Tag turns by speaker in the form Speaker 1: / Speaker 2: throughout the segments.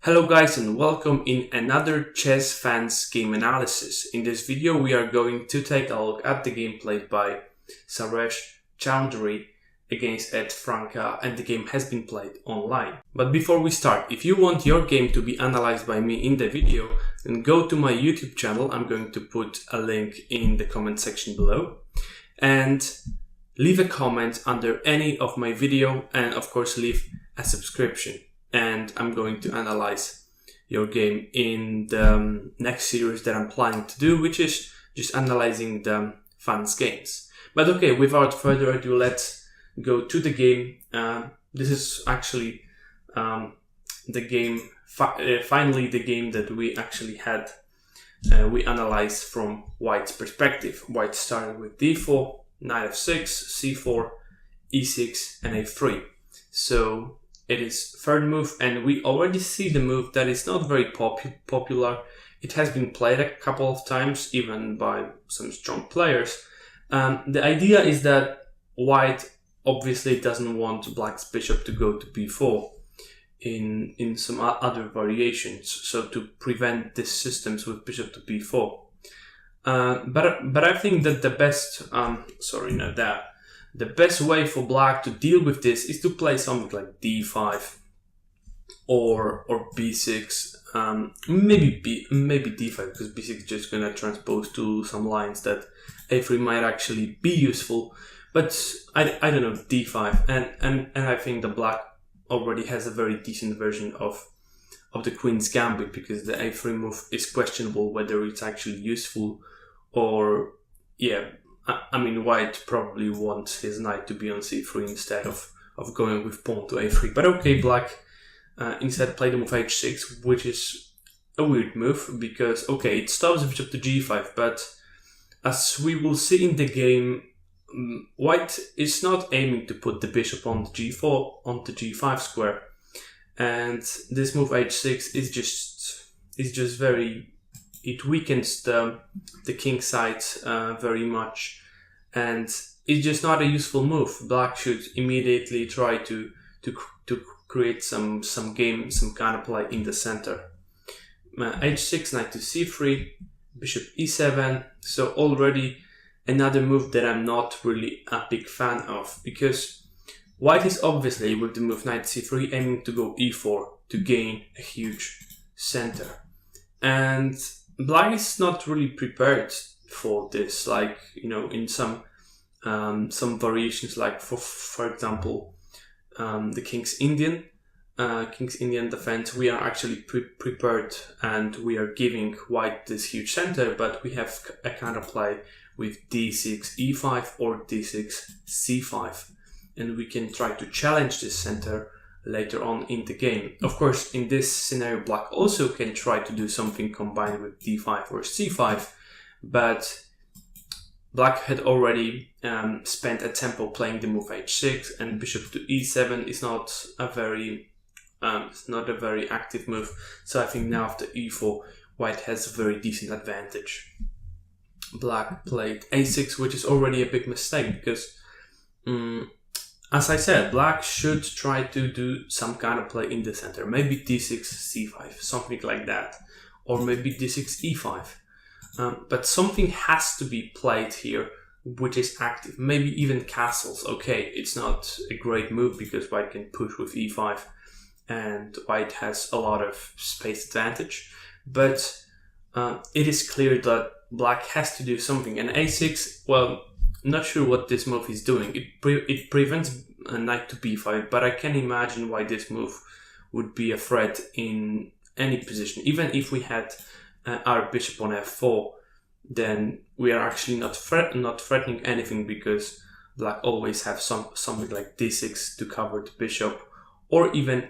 Speaker 1: Hello guys and welcome in another chess fans game analysis. In this video we are going to take a look at the game played by Suresh Chowdhury against Ed Franca, and the game has been played online. But before we start, if you want your game to be analyzed by me in the video, then go to my YouTube channel. I'm going to put a link in the comment section below and leave a comment under any of my video, and of course leave a subscription. And I'm going to analyze your game in the next series that I'm planning to do, which is just analyzing the fans games. But okay, without further ado, let's go to the game. This is actually the game, finally the game that we actually had. We analyzed from White's perspective. White started with d4, knight f6, c4, e6 and a3. So it is third move, and we already see the move that is not very popular. It has been played a couple of times, even by some strong players. The idea is that White obviously doesn't want Black's bishop to go to b4 in some other variations, so to prevent these systems with bishop to b4. But I think that the best way for Black to deal with this is to play something like d5 or b6, maybe d5, because b6 is just gonna transpose to some lines that a3 might actually be useful. But I don't know, d5, and I think the Black already has a very decent version of the Queen's Gambit, because the a3 move is questionable whether it's actually useful, or I mean, White probably wants his knight to be on c3 instead of going with pawn to a3. But okay, Black instead played the move h6, which is a weird move, because okay, it stops bishop to g5, but as we will see in the game, White is not aiming to put the bishop on the g4, on the g5 square, and this move h6 is just very. It weakens the king side very much, and it's just not a useful move. Black should immediately try to create some game, some kind of play in the center. h6, knight to c3, bishop e7. So already another move that I'm not really a big fan of, because White is obviously with the move knight c3 aiming to go e4 to gain a huge center, and Black is not really prepared for this. Like, you know, in some variations, like for example, the King's Indian defense, we are actually prepared, and we are giving White this huge center, but we have a counterplay with d6 e5 or d6 c5, and we can try to challenge this center later on in the game. Of course, in this scenario, Black also can try to do something combined with d5 or c5, but Black had already spent a tempo playing the move h6, and bishop to e7 is not a very active move. So I think now after e4, White has a very decent advantage. Black played a6, which is already a big mistake, because as I said, Black should try to do some kind of play in the center. Maybe d6, c5, something like that. Or maybe d6, e5. But something has to be played here which is active. Maybe even castles. Okay, it's not a great move because White can push with e5 and White has a lot of space advantage. But it is clear that Black has to do something. And a6, well, not sure what this move is doing. It prevents a knight to b5, but I can imagine why this move would be a threat in any position. Even if we had our bishop on f4, then we are actually not threatening anything, because Black always have something like d6 to cover the bishop, or even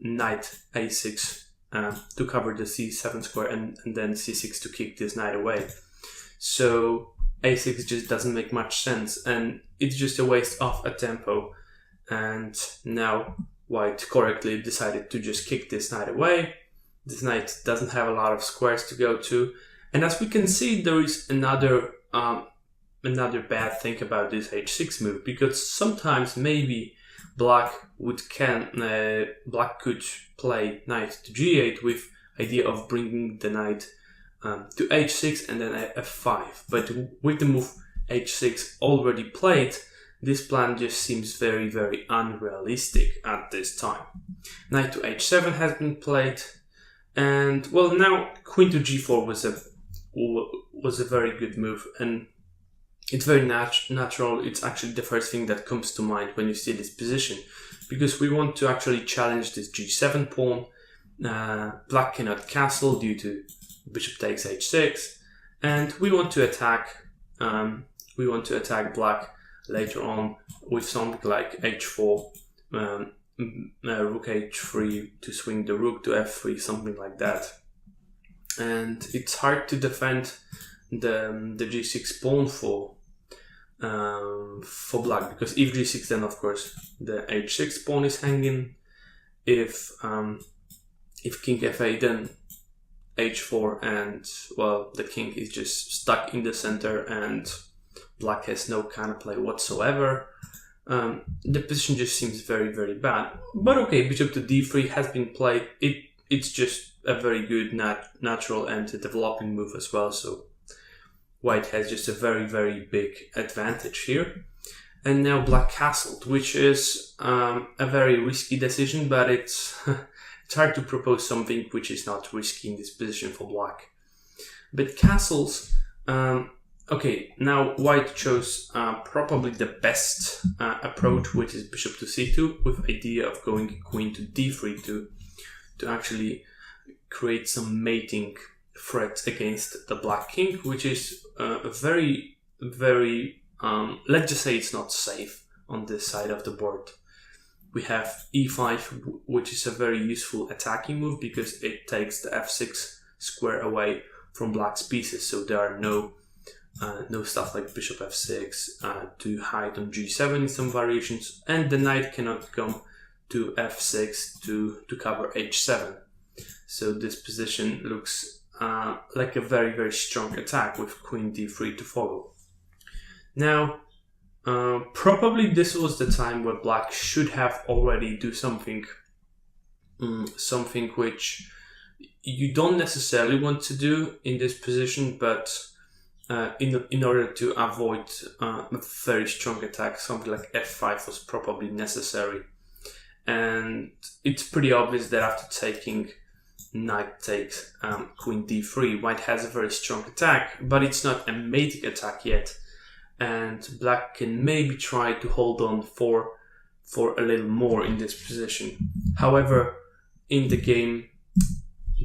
Speaker 1: knight a6 to cover the c7 square, and then c6 to kick this knight away. So a6 just doesn't make much sense, and it's just a waste of a tempo. And now White correctly decided to just kick this knight away. This knight doesn't have a lot of squares to go to, and as we can see, there is another bad thing about this h6 move, because sometimes maybe black could play knight to g8 with idea of bringing the knight to h6 and then f5. But with the move h6 already played, this plan just seems very, very unrealistic at this time. Knight to h7 has been played, and well, now queen to g4 was a very good move, and it's very natural. It's actually the first thing that comes to mind when you see this position, because we want to actually challenge this g7 pawn. Black cannot castle due to bishop takes h6, and we want to attack black later on with something like h4, rook h3 to swing the rook to f3, something like that. And it's hard to defend the g6 pawn for black, because if g6, then of course the h6 pawn is hanging. If king f8, then h4, and well, the king is just stuck in the center and black has no counterplay whatsoever. The position just seems very, very bad. But okay, bishop to d3 has been played. It's just a very good natural and developing move as well. So white has just a very, very big advantage here. And now black castled, which is a very risky decision, but it's it's hard to propose something which is not risky in this position for black. But castles, okay, now white chose probably the best approach, which is bishop to c2, with idea of going queen to d3 to actually create some mating threat against the black king, which is a very, very, let's just say it's not safe on this side of the board. We have e5, which is a very useful attacking move because it takes the f6 square away from black's pieces, so there are no stuff like bishop f6 to hide on g7 in some variations, and the knight cannot come to f6 to cover h7. So this position looks like a very, very strong attack with queen d3 to follow. Now, probably this was the time where black should have already do something which you don't necessarily want to do in this position, but in order to avoid a very strong attack, something like f5 was probably necessary. And it's pretty obvious that after taking knight takes queen d3, white has a very strong attack, but it's not a mating attack yet, and black can maybe try to hold on for a little more in this position. However, in the game,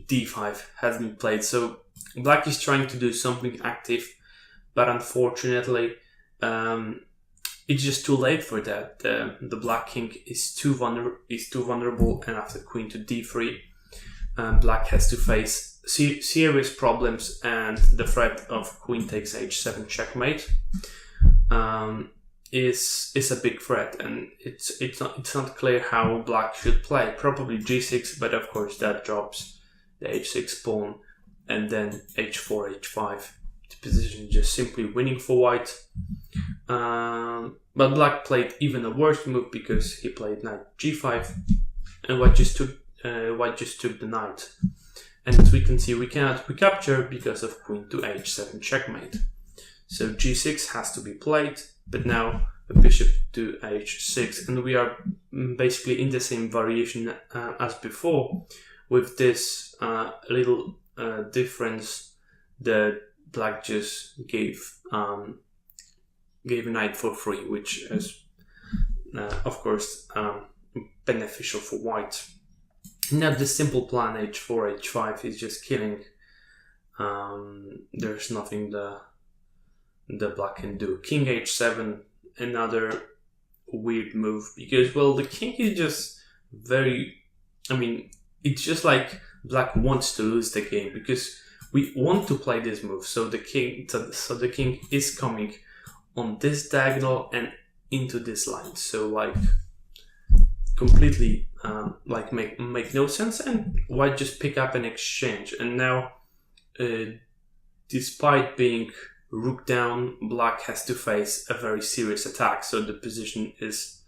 Speaker 1: d5 has been played, so black is trying to do something active, but unfortunately it's just too late for that. The black king is too vulnerable, and after queen to d3, black has to face serious problems, and the threat of queen takes h7 checkmate is a big threat, and it's not clear how black should play. Probably g6, but of course that drops the h6 pawn, and then h4, h5. The position is just simply winning for white. But black played even a worse move because he played knight g5, and white just took the knight. And as we can see, we cannot recapture because of queen to h7 checkmate. So g6 has to be played, but now a bishop to h6, and we are basically in the same variation as before, with this little difference that black just gave a knight for free, which is of course beneficial for white. Now the simple plan h4, h5 is just killing. There's nothing the black can do. King h7, another weird move, because well, the king is just very, it's just like black wants to lose the game because we want to play this move. So the king is coming on this diagonal and into this line. So like completely make no sense, and white just pick up an exchange. And now despite being rook down, black has to face a very serious attack. So the position is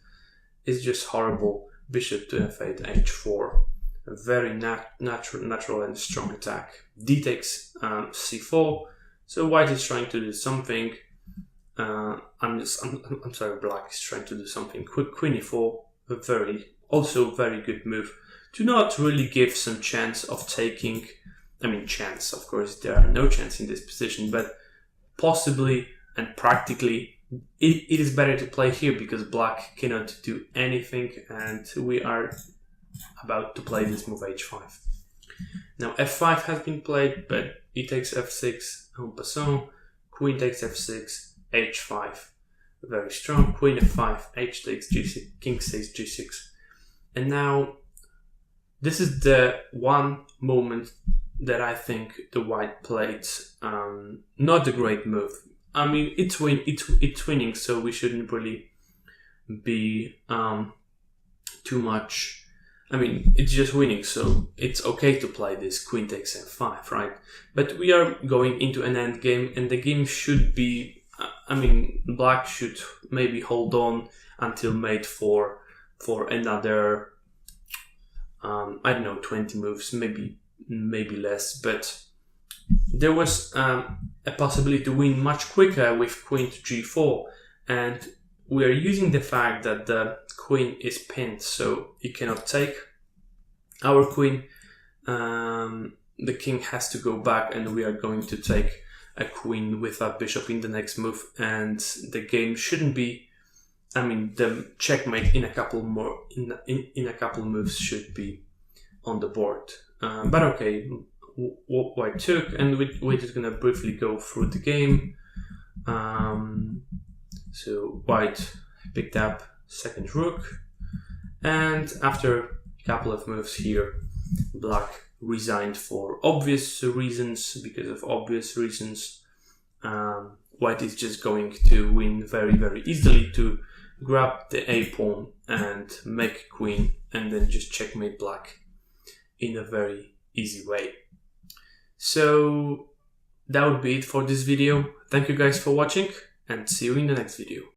Speaker 1: is just horrible. Bishop to f8, h4. A very natural and strong attack. D takes c4. So white is trying to do something. I'm sorry, black is trying to do something. Queen e4. Also very good move to not really give some chance of taking. I mean, chance. Of course, there are no chance in this position, but possibly and practically. It is better to play here because black cannot do anything, and we are about to play this move h5. Now f5 has been played, but e takes f6 en passant, queen takes f6, h5. Very strong, queen f5, h takes g6, king takes g6. And now this is the one moment that I think the white played not a great move. I mean, it's winning, so we shouldn't really be too much. I mean, it's just winning, so it's okay to play this queen takes f5, right? But we are going into an end game, and the game should be. I mean, black should maybe hold on until mate for another. I don't know, 20 moves, maybe less, but. There was a possibility to win much quicker with queen to g4, and we are using the fact that the queen is pinned, so it cannot take our queen. The king has to go back, and we are going to take a queen with a bishop in the next move, and the game shouldn't be. I mean, the checkmate in a couple more in a couple moves should be on the board, but okay. White took, and we're just gonna briefly go through the game. So white picked up second rook, and after a couple of moves here, black resigned for obvious reasons. Because of obvious reasons, white is just going to win very easily to grab the a pawn and make queen, and then just checkmate black in a very easy way. So that would be it for this video. Thank you guys for watching, and see you in the next video.